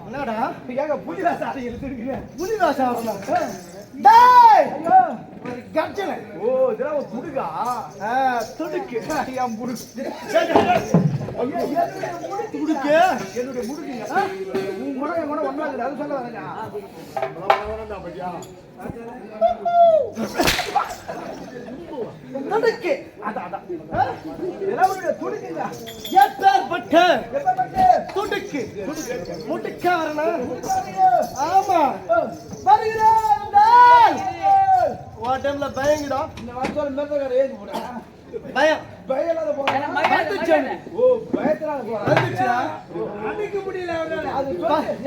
என்னடா ஏங்க புலிராசா எடுத்துக்கிற புலிராசா டேய் ஐயோ ஒரு கர்ஜனை ஓ இதெல்லாம் துடுகா துடுக்கு என் முடுக்கு துடுக்கு என்னுடைய முடுக்குங்க உன் கூட என் கூட ஒண்ணா இல்ல அது சொல்ல வரேங்க துடுக்கு அதான் இதெல்லாம் துடுக்குங்க எப்பேற்பட்ட துடுக்கு முட்டுக்காரனா ஆமா வருகிறேன் டைம்ல பயங்கடா இந்த வாரத்தோட மேற்கொள்ள ஏது போடா பயம் பயலாத போறா வந்துச்சேன் ஓ பயத்தினால போறேன். வந்துச்சுடா. அடிக்க முடியல அவனால. அது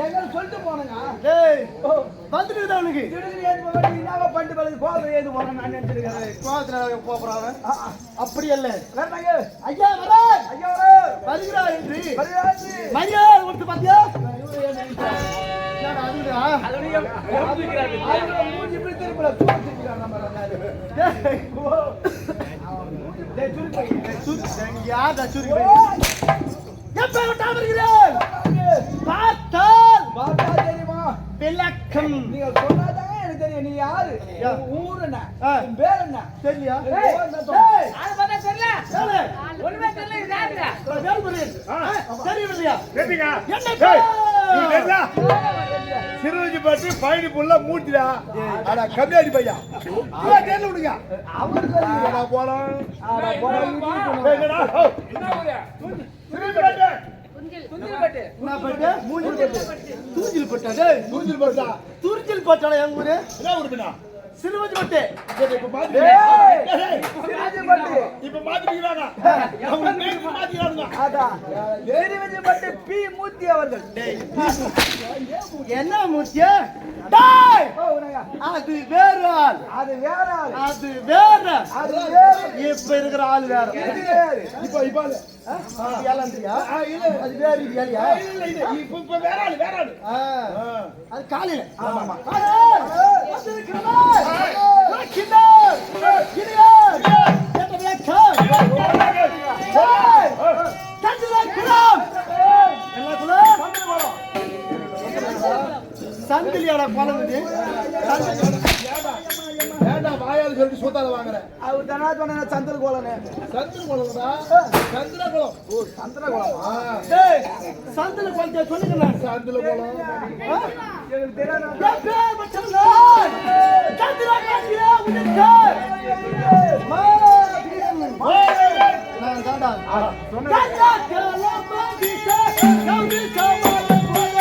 எங்க சொல்லிட்டு போனங்க. டேய் வந்துட்டுடா உனக்கு. திடீர்னு ஏது போக நீனாவ பண்டு பலது போறது ஏது போற நான் நினைச்சிருக்கேன். கோவத்துல போறானே. அப்படி இல்ல. வேறங்க. ஐயா வரே. ஐயா வரே. வருகிறா என்று. வருகிறாச்சு. மரியா வந்து பாத்தியா? என்னடா அதுடா? அதுடைய மூஞ்சி இப்படி திருப்பல தூக்கிட்டான் நம்ம நானு. டேய் சுருக்கி. யாரா சுருக்கி? எப்ப விட்டா வருகிறேன்? பார்த்தா தெரியுமா? விளக்கம். நீங்க சொன்னாதாங்க எனக்கு தெரியும். நீ யாரு? ஊர் என்ன? பேர் என்ன? தெரியலையா? அது பார்த்தா தெரியல. ஒண்ணுமே தெரியல. இது யாருடா? தெரியலையா? கேப்பீங்க என்ன சிறுவஞ்சி பாட்டு பயணி புள்ள மூட்டிடா. ஆனா கம்மியாடி பையா தேர்ல விடுங்க. அவரு சொல்லுங்க. போலாம் போடா. என்ன ஊரு? சிறுவஞ்சி பாட்டு குந்தில்பட்டு. என்ன பட்டு? தூஞ்சில் பட்டா. டேய் தூஞ்சில் பாட்டா தூஞ்சில் பட்டாடா எங்க ஊரு? என்ன உடுப்பினா சிறுவஞ்சி பட்டு. இப்ப மாத்தி சிறுவஞ்சி பட்டு. இப்ப மாத்திக்கிறாங்க. அவங்க பேருக்கு மாத்திக்கிறாங்க. அதான் சிறுவஞ்சி பட்டு பி மூர்த்தி அவர்கள். என்ன மூர்த்தியா? டேய் போங்க. அது வேற ஆள். அது வேற ஆள். அது வேற. அது வேற. இப்ப இருக்கிற ஆள் வேற. இது வேற. இப்ப ஏலன்றியா? இல்ல அது வேற இது ஏலியா? இல்ல இப்ப வேற ஆளு அது காலையில. ஆமா. வந்திருக்கிறவர் கிண்டர் கிளியர் என்ன விளக்கம்? சந்திர குலம். என்ன குலம்? சந்திலியாட குலம் இது. வேண்டாம் வாயால சொல்லிட்டு சூத்தால வாங்குறேன். அவர் தானா சொன்ன சந்திர கோலனே. சந்திர குளம்டா. சந்திர குளம். ஓ சந்திர கோலமா? டேய் சந்திர குலத்தை சொல்லுங்க நான். சந்திர குளம். எனக்கு தெரியாதா? பேர் மச்சம்தான். சந்திர குலத்திலே உதித்தார். நான் தாண்டா சந்திர குலம் மதித்த கௌரி கமல போல.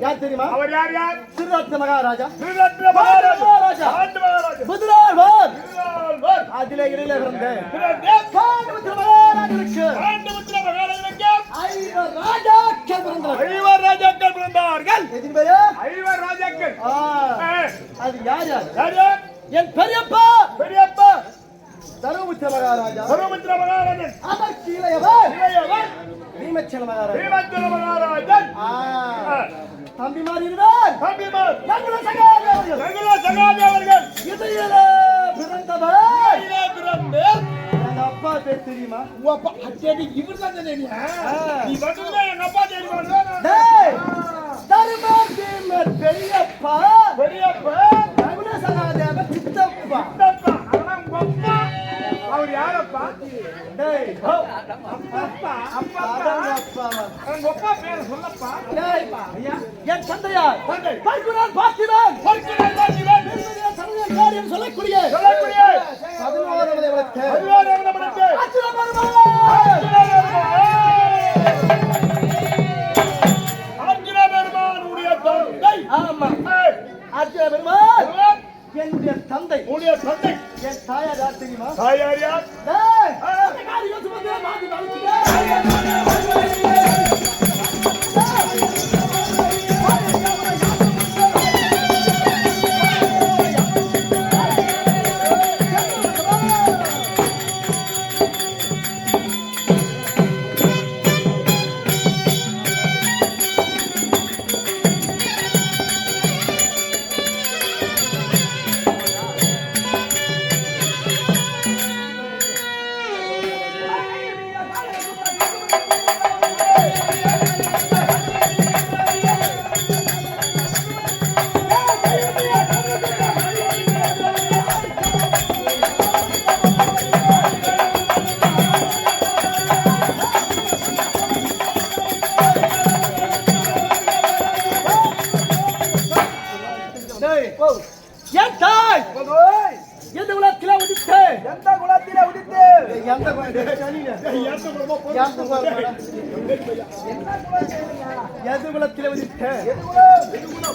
யார் தெரியுமா? அவர் யார் யார்? திருரத்ன மகாராஜா. திருரத்ன மகாராஜா. ஆண்டு மகாராஜா. முதலாளர். அதிலே இடையில இருந்த காண்டமுத்திர மகாராஜனுக்கு ஐவர் ராஜாக்கள் பிறந்தார்கள். ஐவர் ராஜாக்கள் பிறந்தார்கள். எதின் பேரு? ஐவர் ராஜாக்கள். அது யார் யார்? யார் யார்? என் பெரியப்பா. பெரியப்பா தருமபுத்திர மகாராஜா. தருமபுத்திர மகாராஜன். அதற்கு இளையவர் இளையவர் பீமச்சல மகாராஜா. பீமச்சல மகாராஜன். தம்பிமார் இருவர். தம்பிமார் நகுல சகாதேவர்கள். நகுல சகாதேவர்கள். இதிலே பிறந்தவர். இதிலே பிறந்தவர். எங்க அப்பா பேர் தெரியுமா? உங்க அப்பா அச்சடி இவர்தான் தெரியுமா? நீ வந்ததுல எங்க அப்பா தெரியுமா? டேய் தருமபுர பீமர் பெரியப்பா. பெரியப்பா நகுல சகாதேவ சித்தப்பா. சித்தப்பா அவன் அப்பா. அவர் யாரப்பா? டேய் அப்பா அப்பா அப்பா உங்க அப்பா பேர் சொல்லப்பா. டேய் என் தந்தையார் தந்தை பர்குணன் பார்த்திபன். பர்குணன் பார்த்திபன். காரியம் சொல்லக்கூடிய 11வது விளக்கு அர்ஜுன பெருமாள் ஆமா அர்ஜுன பெருமாள் என்னுடைய தந்தை என் தாயார் யார் தெரியுமா? தாயார் யார்? காரியம் சுமந்து மாத்தி என் தாய் எந்த குலத்திலே உதித்து எந்த குலத்திலே உதித்து எந்த குலத்திலே உதித்து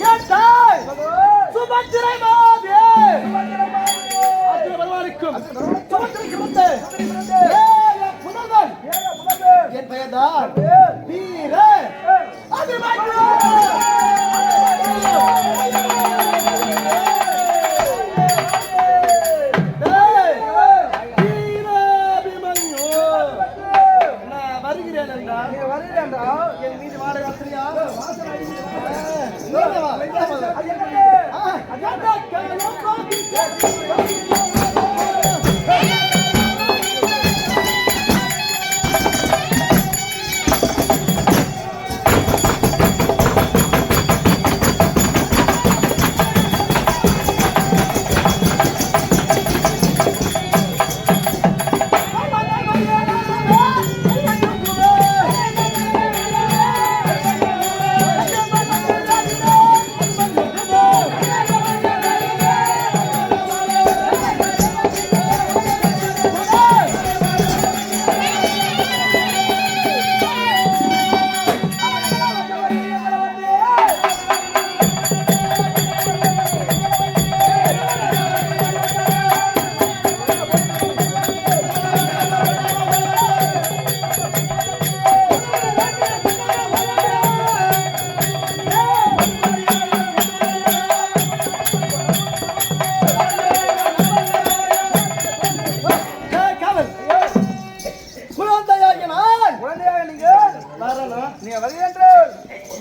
என் தாய் சுபத்திரை மாதே அர்ஜுன பெருமாளுக்கும் சுபத்திரைக்கும் வந்து புனர்வன் என் பெயர்தான் வீர அபிமன்யு. என் வீட்டு வாடகை வசதியா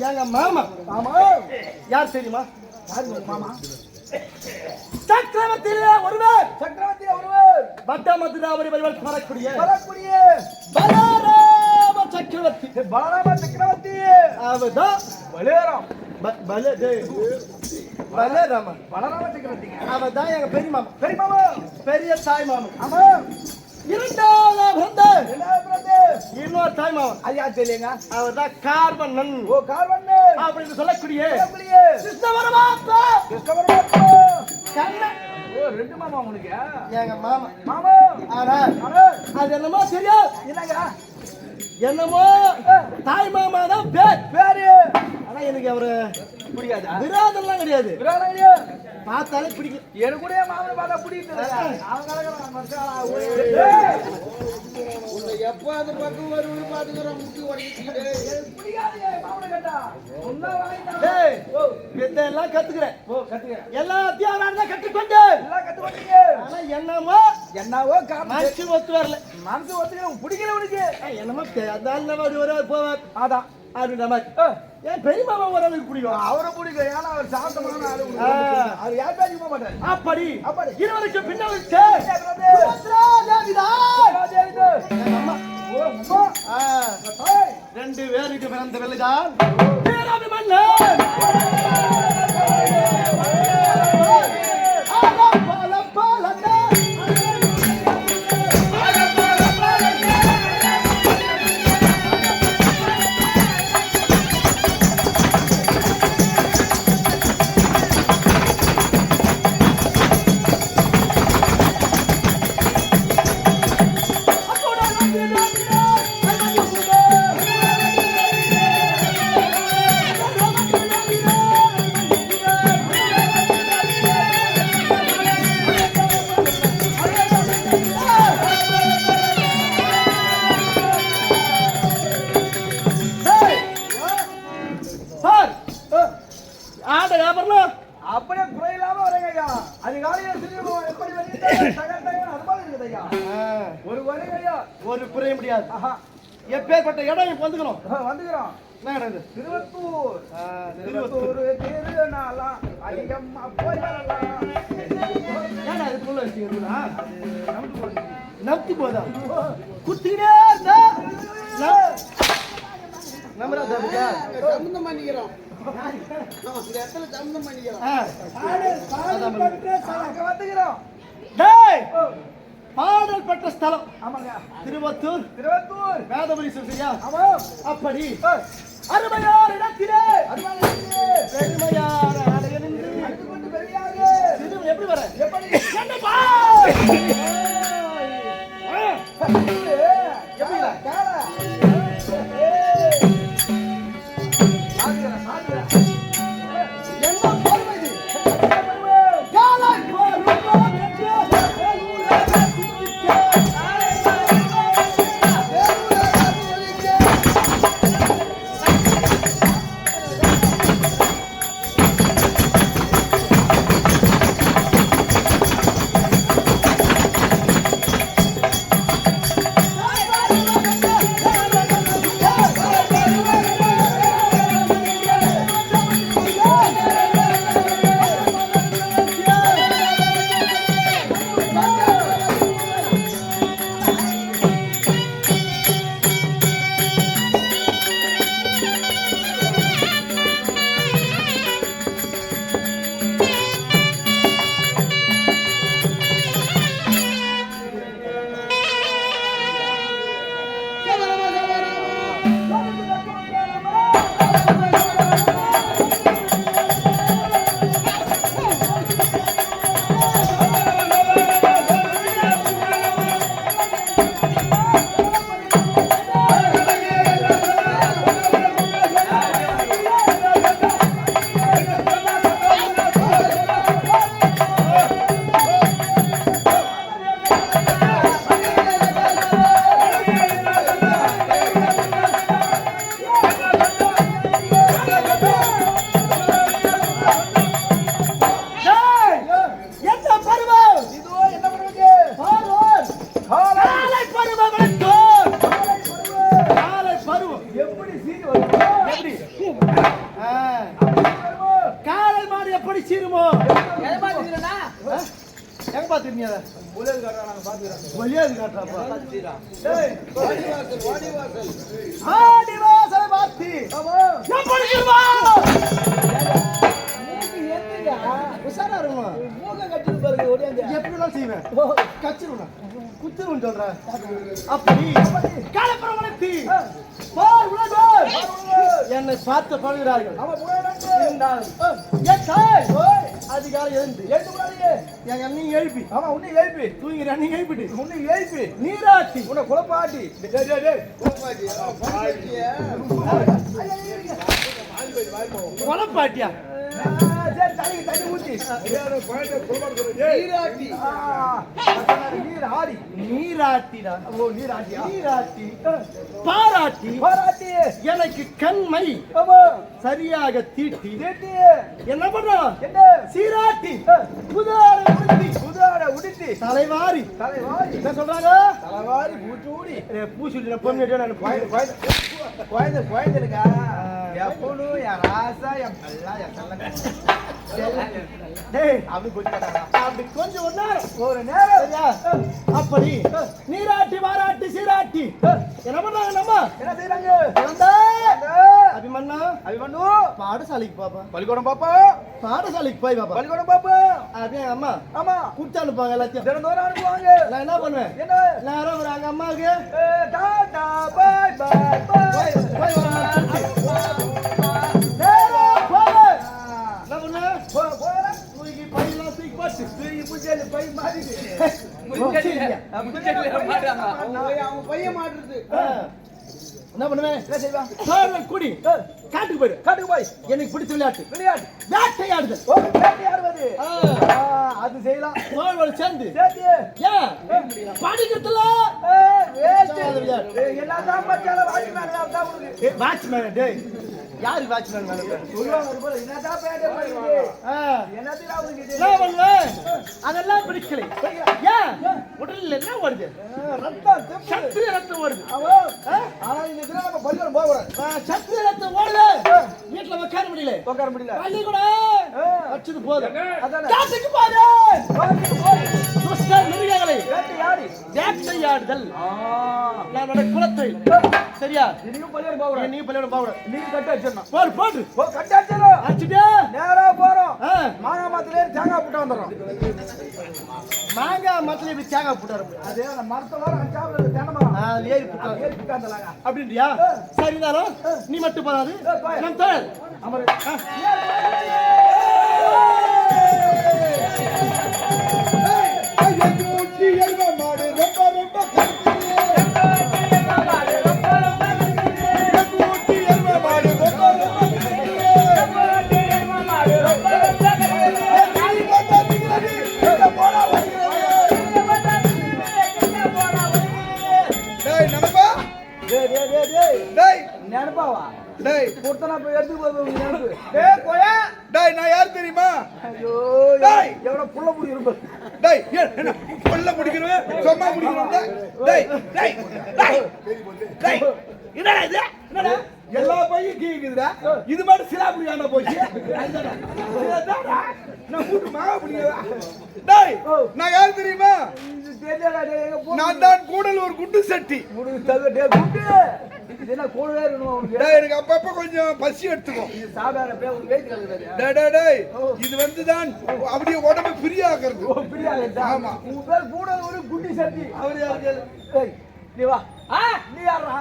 எங்க மாமா யார் தெரியுமா? மாமா சக்கரவர்த்தியிலே ஒருவர் பட்டமதுராவரி வரிவல் வரக்கூடிய பலராம சக்கரவர்த்தி அவர்தான் பலராம சக்கரவர்த்தி அவர்தான் எங்க பெரிய மாமா பெரிய தாய் மாமா. ஆமா இரண்டாவது இன்னொரு தாய் மாமா ஐயா தெரியுங்க அவர்தான் கார்வண்ணன் அப்படின்னு சொல்லக்கூடிய ரெண்டு மாமா உங்களுக்கு எங்க மாமா மாமா ஆனா அது என்னமோ தெரியாது என்னங்க என்னமோ தாய் மாமா தான் பேரு ஆனா எனக்கு அவரு பிடிக்காதா? விரோதம்லாம் கிடையாது பார்த்தாலே பிடிக்கும். எனக்கு கூட மாமனை பார்த்தா பிடிக்குது. எப்பாவது பக்கம் வருவது பாத்துக்கிறோம் முட்டி உடனே கத்துக்கிறேன் எல்லாத்தையும் நான் கற்றுக்கொண்டு ஆனா என்னமோ மனசு ஒத்து வரல. மனசு ஒத்துக்க பிடிக்கல உனக்கு என்னமோ அதான் ஒரு போவார் அதான் அப்படின்ற மாதிரி ஏன் பெரிய மாமா ஓரளவுக்கு பிடிக்கும். அவரை பிடிக்கும் ஏன்னா அவர் சாந்தமான ஆளு. அவர் யார் பேசி போக மாட்டார். அப்படி இருவருக்கு பின்னால் ரெண்டு பேருக்கு பிறந்த வெள்ளைதான் முடியாது. ஆஹா. எப்பேற்பட்ட இடம் இப்ப வந்துக்கிறோம். வந்துக்கிறோம். என்ன இடம் இது? திருவத்தூர். திருவத்தூர் திருநாளாம் அதிகம்மா போய் வரலாம். ஏன்டா இதுக்குள்ள வச்சுக்கிறீங்களா? நமக்கு போகுது. நம்பி போதா? குத்தினே இருந்தா நம்பரா தம்பியா? சம்பந்தம் பண்ணிக்கிறோம். இந்த இடத்துல சம்பந்தம் பண்ணிக்கிறோம். அங்க வந்துக்கிறோம். டேய் பாடல் பெற்ற ஸ்தலம். ஆமாங்க. திருவத்தூர் திருவத்தூர். வேதபுரி சொல்றியா? ஆமா. அப்படி அருமையான இடத்திலே அருமையானே. பெருமையான ஆலயனின்று அங்கு கொண்டு வெளியாக. இது எப்படி வர? எப்படி? என்னப்பா? எப்படிடா? காரா. என்ன பொறுமை இது? காலை போர்வம் என்று என்னை பார்த்து பழகிறார்கள். அதிகாலை எழுந்து எங்க அண்ணையும் எழுப்பி தூங்கிற அண்ணையும் எழுப்பிட்டு நீராட்டி உன்னை குழப்பாட்டி. குழப்பாட்டியா? சரி, தலைக்கு தண்ணி ஊத்தி நீராட்டி. நீராடி. நீராட்டிடா. ஓ, நீராட்டியா? நீராட்டி பாராட்டி பாராட்டி. எனக்கு கண்மை ஆமா. சரியாக தீட்டி தீட்டி. என்ன பண்றோம்? என்ன? சீராட்டி புதாட உடுத்தி புதாட உடுத்தி தலைவாரி தலைவாரி. என்ன சொல்றாங்க? தலைவாரி பூச்சூடி. பூசூடி பொண்ணு குழந்தைக்கா எப்போது என் ராசா என் பல்லா என் செல்லங்க அப்படி அப்படி கொஞ்சம் ஒரு நேரம் சரியா? அப்படி நீராட்டி பாராட்டி சீராட்டி என்ன பண்றாங்க? நம்ம என்ன செய்யறாங்க? அபிமன்னா அபிமன்னு பாடசாலைக்கு பாப்பா. பள்ளிக்கூடம் பாப்பா. பாடசாலைக்கு போய் பாப்பா. பள்ளிக்கூடம் பாப்பா. அப்படியே அம்மா ஆமா கூப்பிட்டு அனுப்பாங்க எல்லாத்தையும். தினந்தோறும் அனுப்புவாங்க. நான் என்ன பண்ணுவேன்? என்ன? நேரம் வராங்க அம்மாவுக்கு டாடா பாய் பாய் பாய். போய் வரேன். தூக்கி பையெல்லாம் தூக்கி போட்டு தூக்கி பூஜையில பை மாறிடு. அவன் பையன் மாட்டுறது. என்ன பண்ணுவேன்? என்ன செய்வான்? குடி காட்டுக்கு போயிடு. காட்டுக்கு போய் எனக்கு பிடிச்ச விளையாட்டு விளையாட்டு வேட்டையாடுதல். ஓ, வேட்டையாடுவது. அது செய்யலாம். தோழோடு சேர்ந்து சேர்த்து ஏன் படிக்கிறதுல வேஸ்ட். எல்லாம் தான் பச்சால வாட்ச்மேன் தான் உங்களுக்கு. வாட்ச்மேன் டேய் யாரு வாட்ச்மேன் மேல சொல்லுவாங்க ஒரு போல என்னடா பேட்டே பண்ணுது என்னதுடா உங்களுக்கு நான் பண்ணுவேன் அதெல்லாம் பிடிக்கல ஏன் உடல்ல என்ன ஓடுது ரத்தம் சத்திய ரத்தம் ஓடுது ஆனா இந்த தினம் நம்ம பள்ளிக்கூடம் போக கூடாது சத்திய ரத்தம் ஓடுது வீட்டுல உட்கார முடியல பள்ளிக்கூடம் வச்சது போதும் அதானே காட்டுக்கு போது துஷ்ட மிருகங்களை வேட்டையாடுதல் நம்மளோட குலத்தொழில் சரியா நீங்க பள்ளிக்கூடம் போக கூடாது நீ பள்ளிக்கூடம் போக நீங்க கட்ட வச்சிடணும் போடு கட்ட வச்சிடணும் அடிச்சுட்டு நேரா போறோம் மாங்காய் மரத்துல தேங்காய் போட்டு வந்துடுறோம் மாங்காய் மரத்துல இப்படி தேங்காய் போட்டாரு அதே அந்த மரத்தை வர அஞ்சாவது தென்னமரம் ஏறி போட்டாரு ஏறி போட்டாங்க அப்படின்றியா சரிதானோ நீ மட்டும் போறாது நம் தோழர் அமரு நினைப்பாவா டேய் கொடுத்தனா போய் எடுத்து போய் நினைப்பு டேய் நான் யார் தெரியுமா ஐயோ டேய் எவ்வளவு புள்ள புடி இருக்கும் டேய் என்ன கொல்ல முடிக்கிறவன் சும்மா முடிக்கிறவன் டேய் டேய் டேய் டேய் என்னடா இது என்னடா எல்லா பையும் கீக்குதுடா இது மாதிரி சிலாபுடி ஆனா போச்சு நான் கூட்டு மாவ புடிங்க டேய் நான் யார் தெரியுமா தெரியல எங்க போ நான் தான் கூடலூர் குண்டு சட்டி முடி தகடே குண்டு இது என்ன கோழவே இருக்கணும் உனக்கு டேய் எனக்கு அப்பப்ப கொஞ்சம் பசி எடுத்துக்கும் இது சாதாரண பே ஒரு வெயிட் கலக்குது டேய் டேய் டேய் இது வந்து தான் அப்படியே உடம்பு ஃப்ரீ ஆக்குறது ஓ பிரியாதா ஆமா உன் பேர் கூட ஒரு குட்டி சட்டி அவர் யாரு ஏய் நீ வா நீ யாரா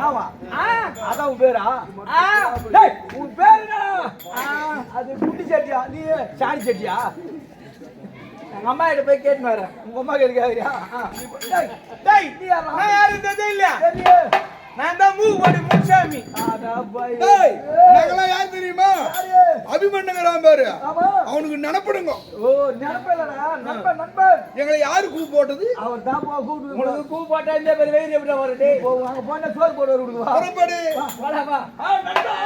ஆமா அதான் உன் பேரா டேய் உன் பேர் என்னடா அது குட்டி சட்டியா நீ சாணி சட்டியா எங்க அம்மா கிட்ட போய் கேட்டு வரேன் உங்க அம்மா கிட்ட கேக்குறியா டேய் டேய் நீ யாரா நான் யாரும் தெரியல இல்ல தெரியல நான் தான் மூவாடி முன்சாமி அடா பாய் டேய் நாங்கலாம் யார் தெரியுமா அபிமன்னங்கறான் பாரு ஆமா அவனுக்கு நினைப்படுங்க ஓ நினைப்பலடா நண்பன் எங்களை யாரு கூ போட்டது அவர் தான் போ கூப்பிட்டு உங்களுக்கு பூ போட்டா இந்த பேர் வெயிட் எப்படி வரும் டேய் போ அங்க போனா சோறு போடுவார் கொடுவா புறப்படு வாடா வா நண்பா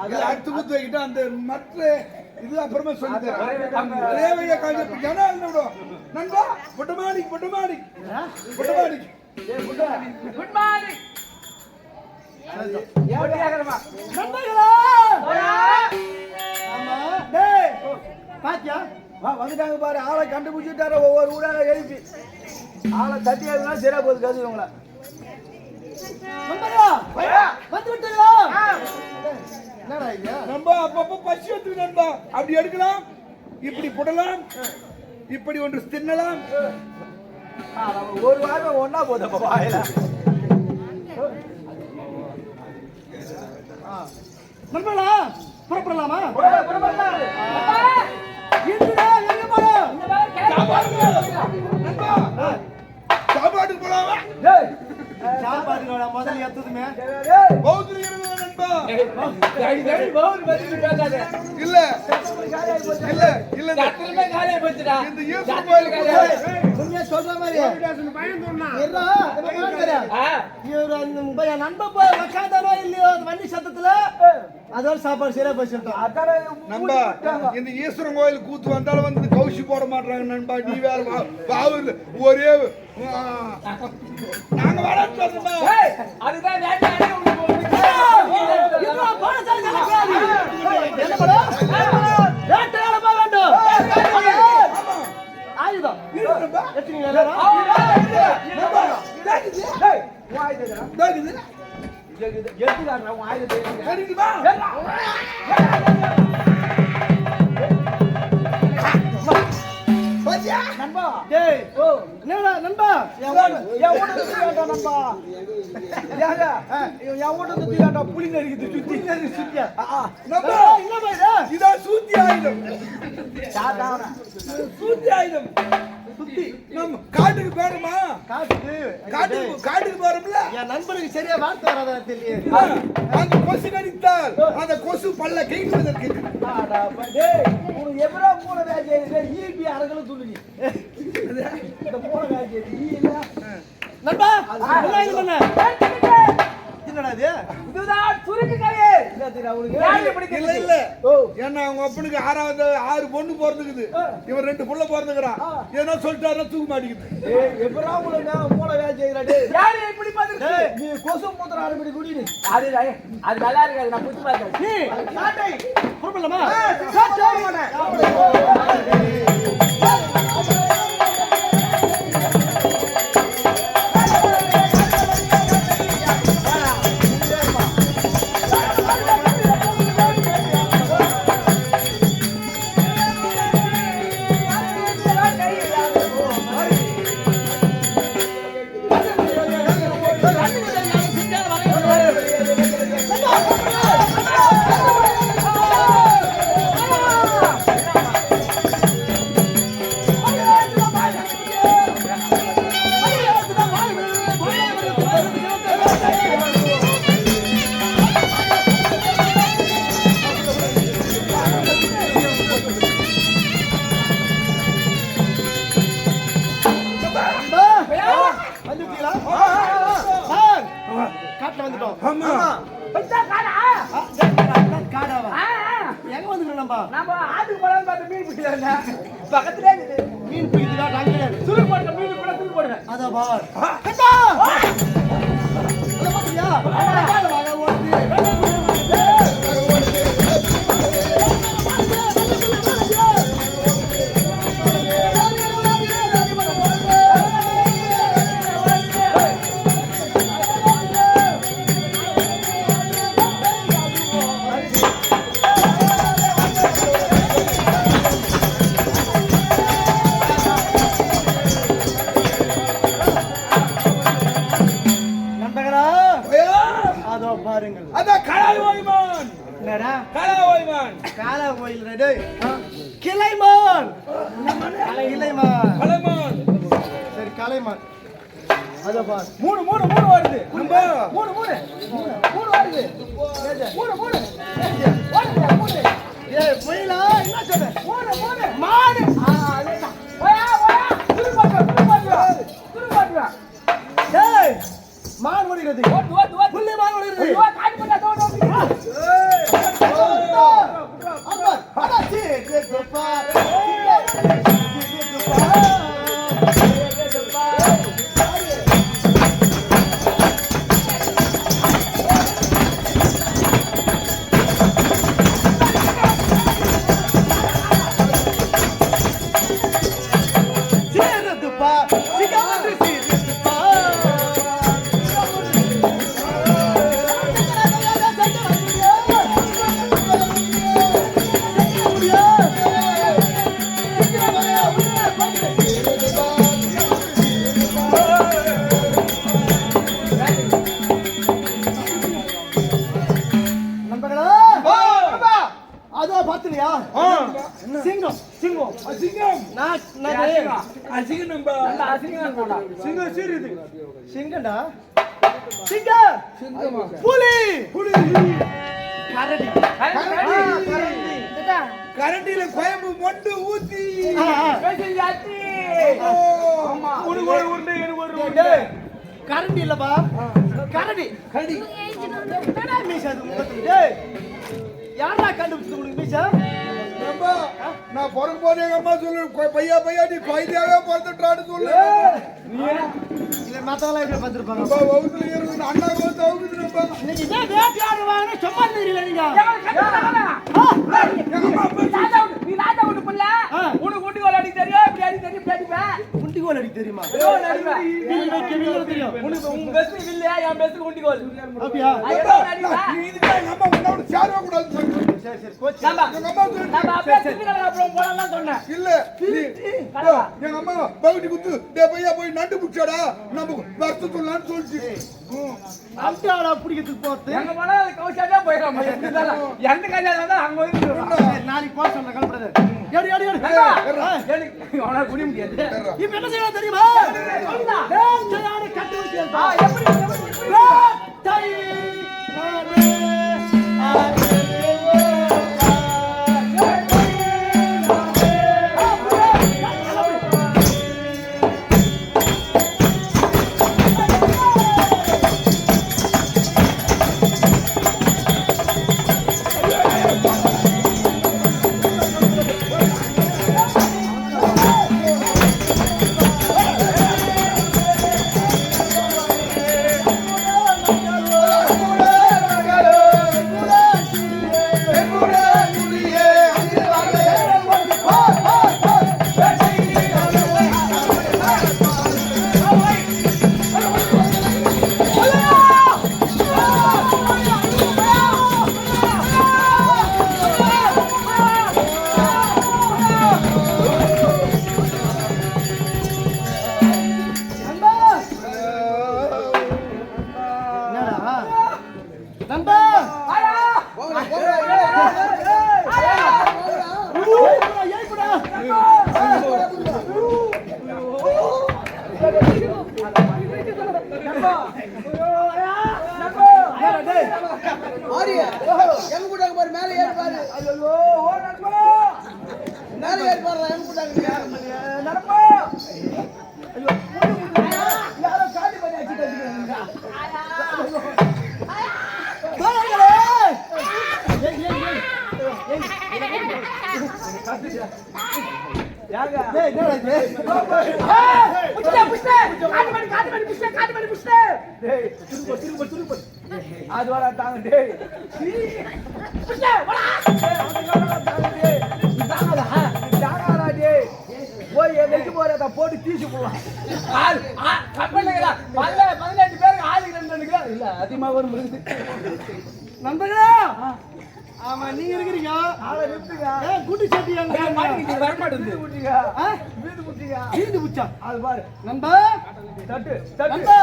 அது அடுத்து குத்து வைக்கிட்டு அந்த மற்ற இது அப்புறமா சொல்லி தரேன் ரேவைய காஞ்ச ஜனா விடும் நண்பா புட்டமாடி புட்டமாடி புட்டமாடி குட் மார்னிங் ஓடி ஆகறமா நண்பர்களா ஆமா டேய் பாத்தியா வா வந்துட்டாங்க பாரு ஆளை கண்டுபிடிச்சிட்டாரு ஒவ்வொரு ஊராக எழுப்பி ஆளை தட்டி ஆகுனா சரியா போகுது கது இவங்கள நண்பர்களா வந்து விட்டீங்களா என்னடா இது நண்பா அப்பப்ப பசி எடுத்து நண்பா அப்படி எடுக்கலாம் இப்படி புடலாம் இப்படி ஒன்று தின்னலாம் நம்ம ஒரு வாரம் ஒண்ணா போதப்பா வாயில நண்பர்களா புறப்படலாமா புறப்படலாம் இருக்குடா எங்க போறோம் இந்த மாதிரி நண்பா சாப்பாட்டுக்கு போலாமா டேய் சாப்பாடு முதல்ல எத்ததுமே டேய் பௌத்திரி இருந்தது நண்பா டேய் பவுல் பத்தி பேசாத இல்ல இல்ல இல்ல சத்திரமே காலைய போச்சுடா இந்த இயேசு கோயிலுக்கு உண்மையா சொல்ற மாதிரி இருடா, என்ன பாக்குற? இவரு அந்த என் நண்பன் போய் உக்காந்தானோ இல்லையோ அந்த வண்டி சத்தத்துல அதோட சாப்பாடு சரியா போச்சுட்டோம் அதானே நண்பா இந்த ஈஸ்வரன் கோயில் கூத்து வந்தாலும் வந்து கௌசி போட மாட்டாங்க நண்பா நீ வேற பாவுல ஒரே நாங்க வர சொல்றோம் டேய் அதுதான் வேண்டானே உங்களுக்கு இதுவா பாடசாலை கலக்காது என்ன பண்ணு வேட்டையாட போக வேண்டும் ஆயுதம் எத்தனை நேரம் டேய் வாய்தடா எடுத்துக்காரா வாய்தடா சரிங்களா பாத்தியா நண்பா டேய் ஓ என்னடா நண்பா என் ஓட்ட தூக்கியாட்டா நண்பா ஏங்க என் ஓட்ட தூக்கியாட்டா புலி நெருக்குது புலி நெருக்குது சுத்தியா நண்பா என்ன பாரு இதான் சூத்தி ஆயுதம் சாதாரண சூத்தி ஆயுதம் சுத்தி நம்ம காட்டுக்கு போறோமா? காட்டுக்கு காட்டுக்கு போறோம்ல? என் நண்பனுக்கு சரியா வார்த்தை வராத தெரியல. அந்த கொசு கடித்தால் அந்த கொசு பல்ல கைக்குவதற்கு உனக்கு எவ்வளோ மூளை வேலை செய்யுது ஈபி அரங்களும் துணிங்க இந்த மூளை வேலை செய்யுது ஈ இல்ல நண்பா என்ன இது பண்ண? என்னடா இது? இதுதான் சுருக்கு கதை. என்ன தெரியும் அவனுக்கு இல்ல இல்ல ஏன்னா அவங்க அப்பனுக்கு 6 பொண்ணு பிறந்துக்குது, இவன் 2 புள்ள பிறந்துக்கிறான். ஏன்னா சொல்லிட்டாருன்னா தூக்க மாட்டேங்குது. எப்படா உங்களுக்கு மூளை வேலை செய்யறாரு யாரு இப்படி பார்த்துட்டு நீ கொசு மூத்திர ஆரம்பிடி குடினு அது நல்லா இருக்காது. நான் புடிச்சு பார்த்தேன். நீ சாட்டை புறப்படலாமா? காட்டுல வந்துட்டோம். ஆமா பச்சா காடா. காடாவா? ஆ, ஆ. எங்க வந்துக்கிறோம் நம்ம? நம்ம ஆட்டுக்கு போலான்னு பார்த்து மீன் பிடிக்கல. பக்கத்துலயே இருக்குது. மீன் பிடிக்கிறா நாங்க சுருக்கு போடுற மீன் கூட சுருக்கு போடுவேன். அத பார். கண்டா அத பாத்தியா? வாங்க ஓடுது. பாருங்கள் அதான் கலாய் ஓய்மான். என்னடா கலாய் ஓய்மான். காலா கோயில் ரெடி கிளைமான் கிளைமான் கலைமான். சரி கலைமான் அத பார். மூணு வருது நம்ம மூணு வருது மூணு ஏய் புயலா என்ன சொல்ற? மூணு மாடு அதேதான் ஓயா சுருக்கு போடுவா ஏய் மான் ஓடுகிறது. ஓட்டு புள்ளி மான் ஓடுகிறது. ஐயோ காட்டு பண்ணா தோட. அப்பா அட சீ குப்பா சீரதுப்பா சிகாமத்து சீரதுப்பா அதோ பாத்துறியா? சிங்கம் சிங்கம் அசிங்கம் நம்ம அந்த அசிங்கம் போடா. சிங்கம் சீருது சிங்கம்டா சிங்கம் புலி கரடி கரண்டில கோயம்பு மொண்டு ஊத்தி பேசியாச்சி. ஆமா கரண்டி இல்லப்பா கரடி கரடி என்னடா மீசா அது முகத்துல? டேய் யாரா கண்டுபிடிச்சு உனக்கு மீசா? நம்ம நான் பிறக்கும் போது எங்க அம்மா சொல்லு பையா நீ குழந்தையாவே பிறந்துட்டான்னு சொல்லு. இல்ல மத்தவங்கள எப்படி பார்த்திருப்பாங்க? நம்ம வகுத்துல இருந்து அண்ணா வந்து அவுக்குது நம்ம. இன்னைக்கு இதே வேட்டையாடுவாங்க சும்மா தெரியல நீங்க. நீ ராஜா விட்டு புள்ள உனக்கு குண்டி கோல் அடி தெரியும். இப்படி அடி தெரியும். இப்படி அடிப்பேன். குண்டி கோல் அடி தெரியுமா? வில் வைக்க வில் தெரியும். உனக்கு உங்க பெஸ்ட் வில்லையா என் பெஸ்ட் குண்டி கோல். அப்படியா? நீ இதுக்கு எங்க அம்மா உன்னோட சேரவே கூடாதுன்னு சொல்லு. சரி கோச் நம்ம எங்க அம்மா சொல்லு. நம்ம அப்படியே திருக்கடல அப்புறம் போலாம்னு சொன்னேன். இல்ல எங்க அம்மா பகுதி குத்து டே பையா போய் நண்டு புடிச்சாடா நம்ம வறுத்து சொல்லலாம்னு சொல்லிச்சு. அம்டாடா பிடிக்கிறதுக்கு போறது. எங்க போனா கவுஷாடா போயிடலாம். எந்த கல்யாணம் தான் அங்க வந்து நாளைக்கு போக சொல்ல கலப்பறது. ஏடி எனக்கு அவனால குடிய முடியாது. இப்ப என்ன செய்யணும் தெரியுமா? சொல்லுடா. வேட்டையாட கட்டு வச்சிருக்கா. எப்படி வேட்டை நண்பா எங்க கூட்டாங்க பாரு மேல ஏறி பாரு ஐயோ ஓ நண்பா மேல ஏறி பாரு எங்க கூட்டாங்க நண்பா ஐயோ யாரோ காடி பண்ணி அடிச்சிட்டு யாங்க டேய் என்னடா இது புஷ்டே காடி பண்ணி புஷ்டே டேய் திரும்ப அது வர தாங்க டேய் புஷ்டே வடா டேய் தாங்கடா டேய் போய் எதுக்கு போறத போட்டு தீச்சு போவா ஆள் கப்பலங்கடா 18 பேருக்கு ஆளு நின்னுங்க இல்ல அதிகமா வரும் நண்பர்களே ஆமா நீங்க இருக்கீங்க ஆளை நிறுத்துங்க ஏய் குட்டி சட்டி அங்க மாட்டிக்கிட்டு வர மாட்டேங்குது. வீடு குட்டிங்க வீடு புச்சா அது பாரு நண்பா தட்டு நண்பா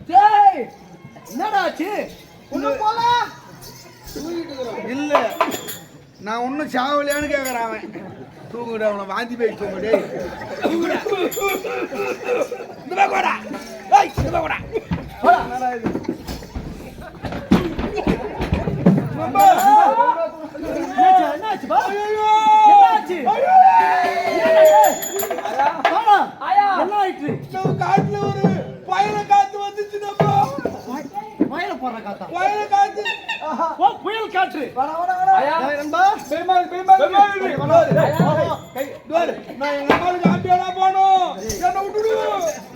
டேய் என்னடா ஆச்சு உள்ள போல இல்ல நான் ஒன்னும் சாவலையான்னு கேக்குறான் அவன். தூங்குடா அவனை வாந்தி போய் தூங்குடே. தூங்குடா. இந்த பக்கம் வாடா. ஏய் இந்த பக்கம் வாடா. என்னடா இது நம்பா. என்னாச்சு பா என்னாச்சு ஆயா என்ன ஆயிற்று நம்ம காட்டுல ஒரு பயண காத்து வந்துச்சு நம்பா. வயல போற காத்தா பயண காத்து. ஓ புயல் காற்று ஆயா ஏய் நண்பா பெருமாள் கை டோர். நான் எங்க அம்மாவுக்கு ஆட்டியாடா போணும். என்ன விட்டுடு.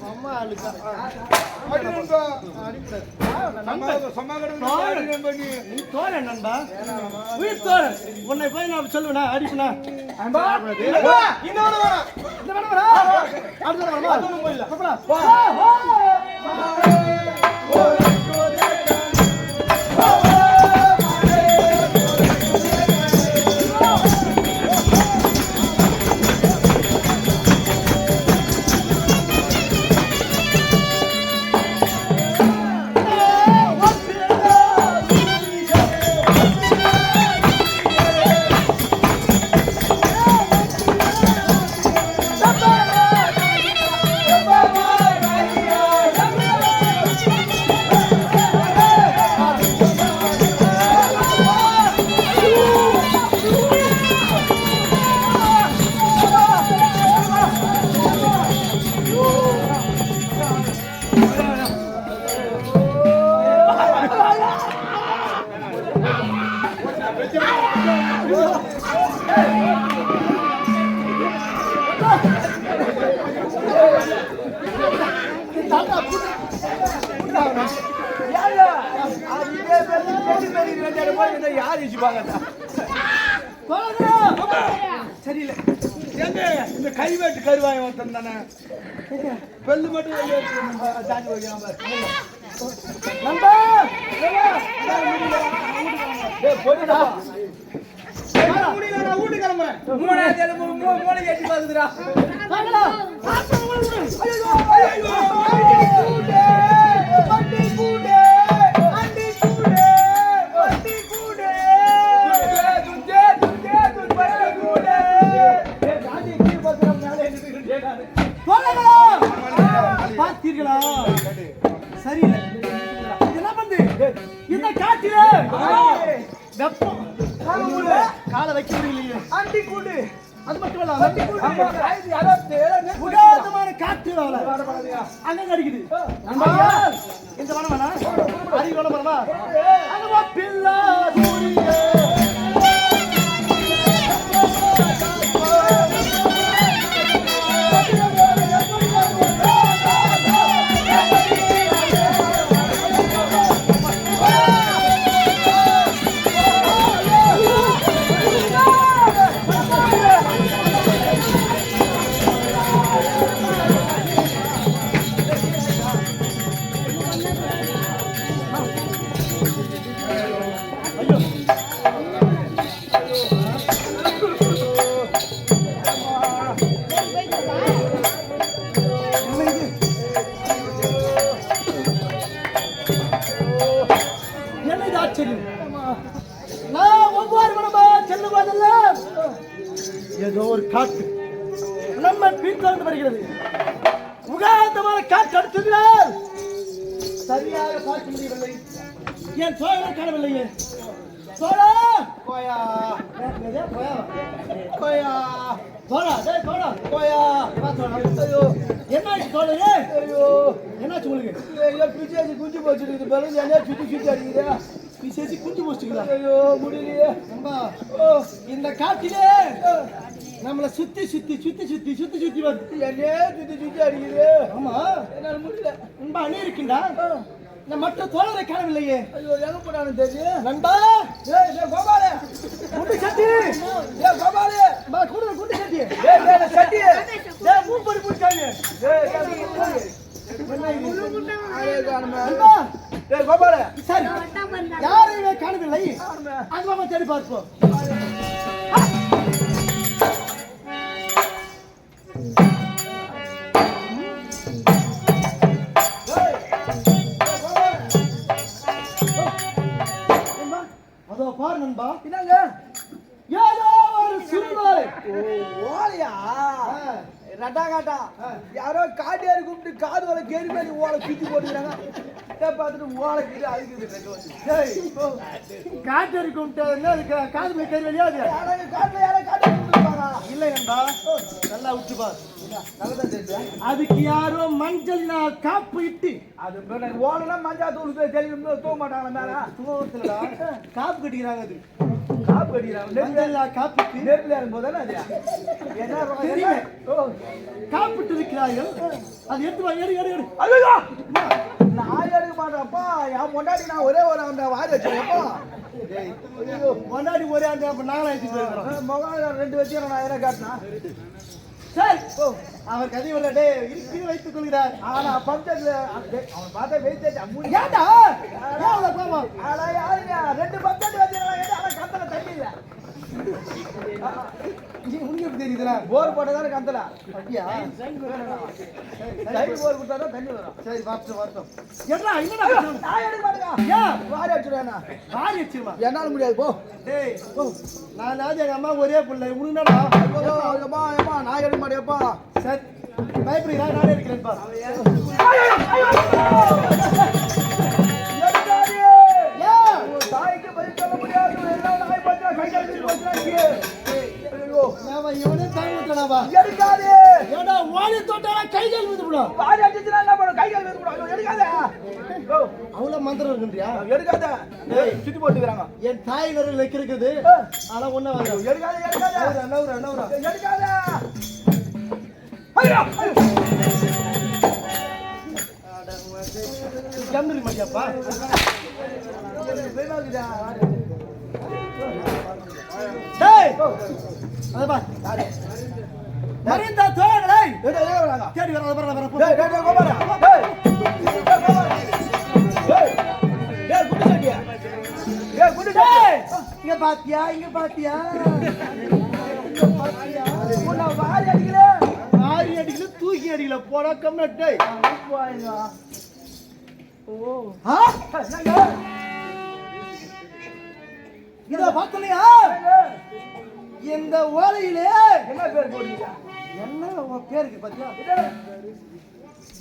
அம்மா அழுக்கா அடி நண்பா. நம்ம சும்மா கிடந்து பண்ணி. நீ தோரன் நண்பா உயிர் தோரன் உன்னை போய் நான் சொல்லுவேனா அடிப்பனா அம்பா இந்த வேணா வரா அடுத்த வரமா அதுவும் போயில போடா சரியில்லை எங்க இந்த கைவேட்டு கருவாய் ஒருத்தன் தானே பெல்லு மட்டும் வெளியே தாண்டி வைக்கலாம் நண்பா வீட்டு கிளம்புறேன் மூளை ஏற்றி பாக்குதுடா காலை வைக்க முடியலையே. அண்டி கூடு அது மட்டும் இல்லாம ஆமா, ஆயுது, அதாவது, உகாதமான காற்று வேலை அங்க அடிக்குது. நண்பா, இந்த வனம் வேணா அறிவோட வரவா அங்க பிள்ளை ஏதோ ஒரு காற்று நம்ம பின்தொடர்ந்து வருகிறது. உகாந்தமான காற்று அடுத்ததினால் சரியாக பார்க்க முடியவில்லை. என் சோழனை காணவில்லையே. சோழா கோயா கோயா கோயா சோழா டேய் சோழா கோயா ஐயோ என்னாச்சு சோழனே? ஐயோ என்னாச்சு உங்களுக்கு? ஐயோ பிச்சேசி குஞ்சு போச்சுது. பலன் என்ன சுத்தி சுத்தி அடிக்குதா? பிச்சேசி குஞ்சு போச்சுங்களா? ஐயோ முடியலையே. அம்மா இந்த காட்டிலே நம்மள சுத்தி சுத்தி சுத்தி சுத்தி சுத்தி சுத்தி வந்து என்னே சுத்தி சுத்தி அடிக்குது. ஆமா என்னால முடியல. நண்பா நீ இருக்கீங்களா? நான் மற்ற தோழரை காணவில்லையே. ஐயோ எங்க போனானு தெரியும் நண்பா. ஏய் கோபாலே குண்டு சட்டி. ஏய் கோபாலே பா குண்டு சட்டி. ஏய் சட்டி. ஏய் மூப்படி புடிச்சாங்க. ஏய் ஏய் கோபாலே சரி யாரையுமே காணவில்லை. அங்க வாங்க தேடி பார்ப்போம். அதோ பாரு நண்பா. என்னங்க ஏதோ ஒரு சிறுவாலை. ஓலையா ரட்டாகாட்டா யாரோ காட்டியாரு கூப்பிட்டு காது வலை கேரி மேலே ஓலை பிச்சு போட்டுக்கிறாங்க. பார்த்துட்டு ஓலை கீழே அழுகுது. காட்டேரி கும்பிட்டு அதுக்கு காது மேலே கேரி வெளியா? காட்டுல யாரோ காட்டி கூப்பிட்டுருப்பாங்க. இல்லை நண்பா நல்லா உச்சு பார். நல்லதான் தெரிஞ்சு அதுக்கு யாரோ மஞ்சள் காப்பு இட்டு அது ஓலைனா மஞ்சா தூள் தெரியும் தூங்க மாட்டாங்க. மேல தூரத்துலடா காப்பு கட்டிக்கிறாங்க. அது காப்பு கட்டிக்கிறாங்க. மஞ்சள் காப்பிட்டு நெருப்பில் இருக்கும்போது தானே அது என்ன தெரியுமே. காப்பிட்டு இருக்கிறார்கள். அது எடுத்து வா. எடு எடு எடு. ஐயோ நான் எடுக்க மாட்டேன்ப்பா. என் முன்னாடி நான் ஒரே ஒரு அந்த வாரி வச்சுருப்பா. முன்னாடி ஒரே அந்த நானும் எடுத்துட்டு போயிருக்கிறோம். முகம் 2 வச்சு நான் எதை காட்டினா சரி அவர் கதை வர டே இருக்கு வைத்துக் கொள்கிறார். ஆனா பஞ்சத்துல அவன் பார்த்தா வெயிட்டேஜ் அம்மூடி. ஏண்டா ஏன் கோமா? ஆனா யாருங்க 2 பஞ்சத்து வச்சிருக்காங்க. ஆனா கந்தல தண்ணி இல்ல. நீ உனக்கு எப்படி தெரியுதுடா? போர் போட்டதால கந்தல. அப்படியா? சரி போர் கொடுத்தா தண்ணி வரும். சரி வாட்டும். ஏண்டா என்னடா நான் எடுக்க மாட்டேங்க. ஏன் வாரி அடிச்சுறேனா? வாரி அடிச்சுமா? என்னால முடியாது போ. டேய் நான் எங்க அம்மா ஒரே பிள்ளை. உனக்குடா அம்மா நான் எடுக்க மாட்டேப்பா. சரி பயப்படுறா. நானே இருக்கிறேன் பா. தாய்க்கு பதில் சொல்ல முடியாது. எல்லாம் நாய் பச்சா கை கட்டி போச்சுறாங்க. இவனே தாய் ஊத்தலாமா? எடுக்காதே. ஏடா வாரி தொட்டால கைகள் விடுடா. வாரி அடிச்சுனா என்ன பண்ணு? கைகள் விடுடா. எடுக்காதே. அவ்வளவு மந்திரம் இருக்குன்றியா? எடுக்காதே. டேய் சுத்தி போட்டுக்கறாங்க. என் தாய் விரல் வைக்கிறது. ஆனா ஒண்ணு வாங்க. எடுக்காதே. அண்ணா எடுக்காதே. ஐயோ கம்பி மடியாப்பா. டேய் அத பா. மரிந்த தோழர்களே தேடி வர வர. டேய் டேய் கோபாரா. டேய் டேய் டேய் குடி சட்டியா. டேய் குடி டேய். இங்க பாத்தியா? உன்ன வாரி அடிக்கல. வாரி அடிக்கல தூக்கி அடிக்கல. போடா கம்னா டேய். போய்ங்க. ஓ ஆ என்னங்க? இத பாக்கலையா? இந்த ஓலையிலே என்ன பேர் போடுறீங்க? என்ன உன் பேருக்கு பாத்தியா?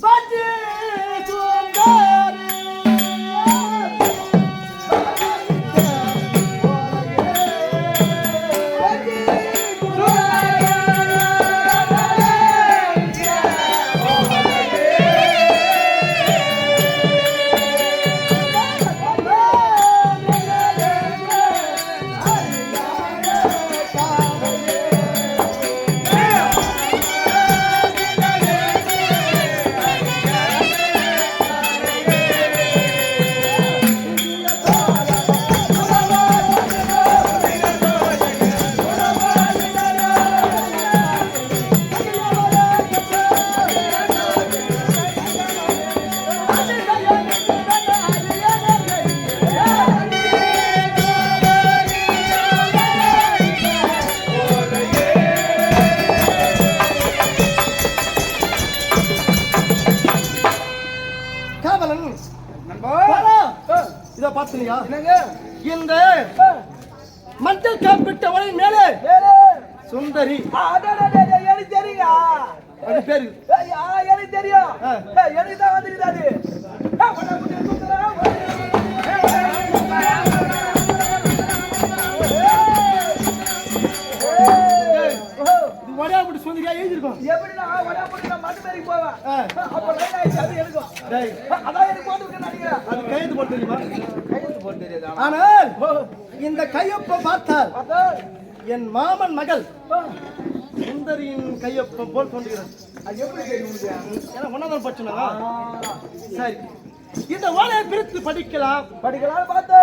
பாட்டி சுந்தரி சொன்னியா? என்னங்க இந்த மஞ்சள் காப்பிட்ட உடனே மேலே வேறு சுந்தரி எனக்கு தெரியுங்க அது பேரு. எனக்கு தெரியும் ஆ. எனக்கு தான் வந்துருக்குது அது இது வடையாப்பட்டி சுந்தரியா எழுதிருக்கோம். எப்படி நான் வடா போட்டு நான் மட்டு மேரி போவேன் ஆ. அப்ப லைன் ஆயிடுச்சு அது எனக்கும் டேய், அதான் எனக்கு போட்டு விட்டு நினைக்கிறேன் அது கையெழுத்து போட்டு தெரியுமா? கையெழுத்து போட்டு தெரியாதா ஆனால் இந்த கையொப்பம் பார்த்தால் பார்த்தா என் மாமன் மகள் சுந்தரியின் கையொப்பம் போல் தோன்றுகிறது. அது எப்படி தெரியும் உங்களுக்கு ஏன்னா ஒன்னாவது படிச்சுனா சரி, இந்த ஓலையை பிரித்து படிக்கலாம். படிக்கலாம் பார்த்து